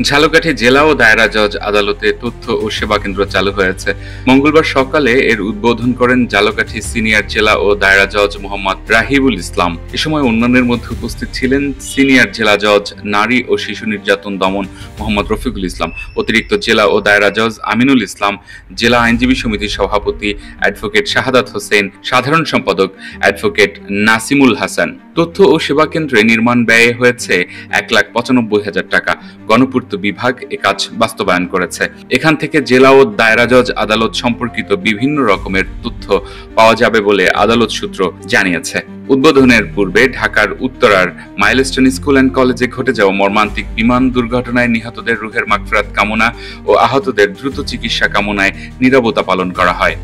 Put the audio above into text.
ঝালকাঠি জেলা ও দায়রা জজ আদালতে তথ্য ও সেবা কেন্দ্র চালু হয়েছে। মঙ্গলবার সকালে এর উদ্বোধন করেন ঝালকাঠি সিনিয়র জেলা ও দায়রা জজ মোহাম্মদ রাহিবুল ইসলাম। এ সময় অন্যান্যের মধ্যে উপস্থিত ছিলেন সিনিয়র জেলা জজ নারী ও শিশু নির্যাতন দমন মোহাম্মদ রফিকুল ইসলাম, অতিরিক্ত জেলা ও দায়রা জজ আমিনুল ইসলাম, জেলা আইনজীবী সমিতির সভাপতি অ্যাডভোকেট শাহাদাত হোসেন, সাধারণ সম্পাদক অ্যাডভোকেট নাসিমুল হাসান। তথ্য ও সেবা কেন্দ্রে নির্মাণ ব্যয় হয়েছে 1,95,000 টাকা। গণপূর্ত বিভাগ এ কাজ বাস্তবায়ন করেছে। এখান থেকে জেলা ও দায়রা জজ আদালত সম্পর্কিত বিভিন্ন রকমের তথ্য পাওয়া যাবে বলে আদালত সূত্র জানিয়েছে। উদ্বোধনের পূর্বে ঢাকার উত্তরার মাইলস্টোন স্কুল অ্যান্ড কলেজে ঘটে যাওয়া মর্মান্তিক বিমান দুর্ঘটনায় নিহতদের রুহের মাগফিরাত কামনা ও আহতদের দ্রুত চিকিৎসা কামনায় নীরবতা পালন করা হয়।